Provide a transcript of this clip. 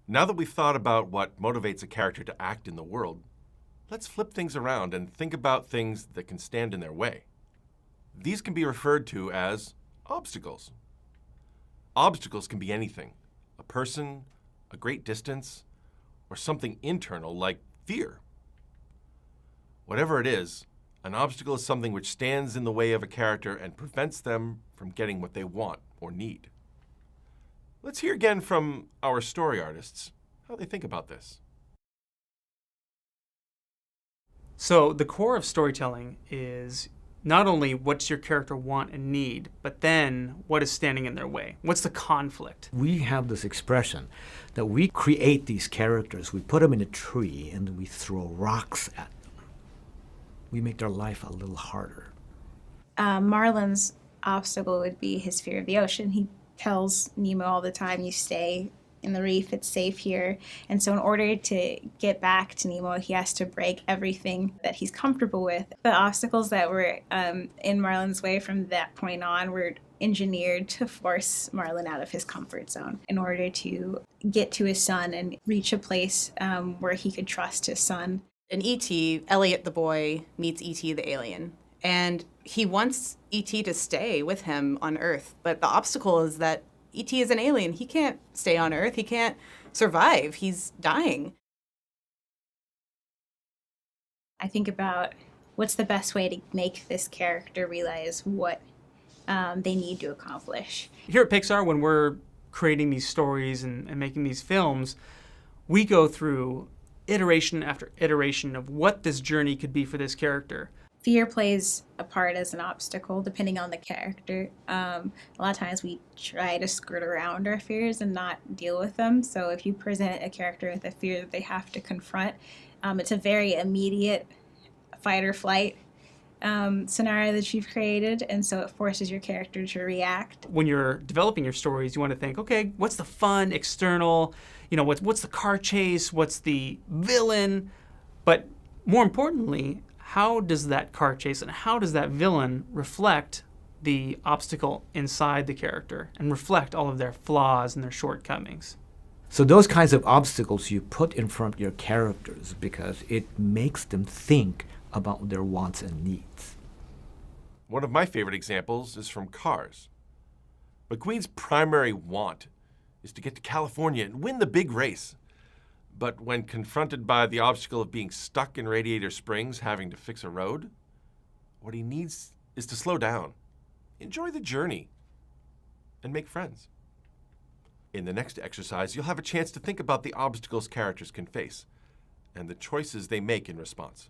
Now that we've thought about what motivates a character to act in the world, let's flip things around and think about things that can stand in their way. These can be referred to as obstacles. Obstacles can be anything: a person, a great distance, or something internal like fear. Whatever it is, an obstacle is something which stands in the way of a character and prevents them from getting what they want or need. Let's hear again from our story artists how they think about this. So the core of storytelling is not only what's your character want and need, but then what is standing in their way? What's the conflict? We have this expression that we create these characters, we put them in a tree, and we throw rocks at them. We make their life a little harder. Marlin's obstacle would be his fear of the ocean. He tells Nemo all the time, you stay in the reef, it's safe here. And so in order to get back to Nemo, he has to break everything that he's comfortable with. The obstacles that were in Marlin's way from that point on were engineered to force Marlin out of his comfort zone in order to get to his son and reach a place where he could trust his son. In E.T., Elliot the boy meets E.T. the alien, and he wants E.T. to stay with him on Earth. But the obstacle is that E.T. is an alien. He can't stay on Earth. He can't survive. He's dying. I think about what's the best way to make this character realize what they need to accomplish. Here at Pixar, when we're creating these stories and making these films, we go through iteration after iteration of what this journey could be for this character. Fear plays a part as an obstacle depending on the character. A lot of times we try to skirt around our fears and not deal with them. So if you present a character with a fear that they have to confront, it's a very immediate fight or flight scenario that you've created, and so it forces your character to react. When you're developing your stories, you want to think, okay, what's the fun external, what's the car chase, what's the villain, but more importantly, how does that car chase and how does that villain reflect the obstacle inside the character and reflect all of their flaws and their shortcomings? So those kinds of obstacles you put in front of your characters because it makes them think about their wants and needs. One of my favorite examples is from Cars. McQueen's primary want is to get to California and win the big race. But when confronted by the obstacle of being stuck in Radiator Springs having to fix a road, what he needs is to slow down, enjoy the journey, and make friends. In the next exercise, you'll have a chance to think about the obstacles characters can face and the choices they make in response.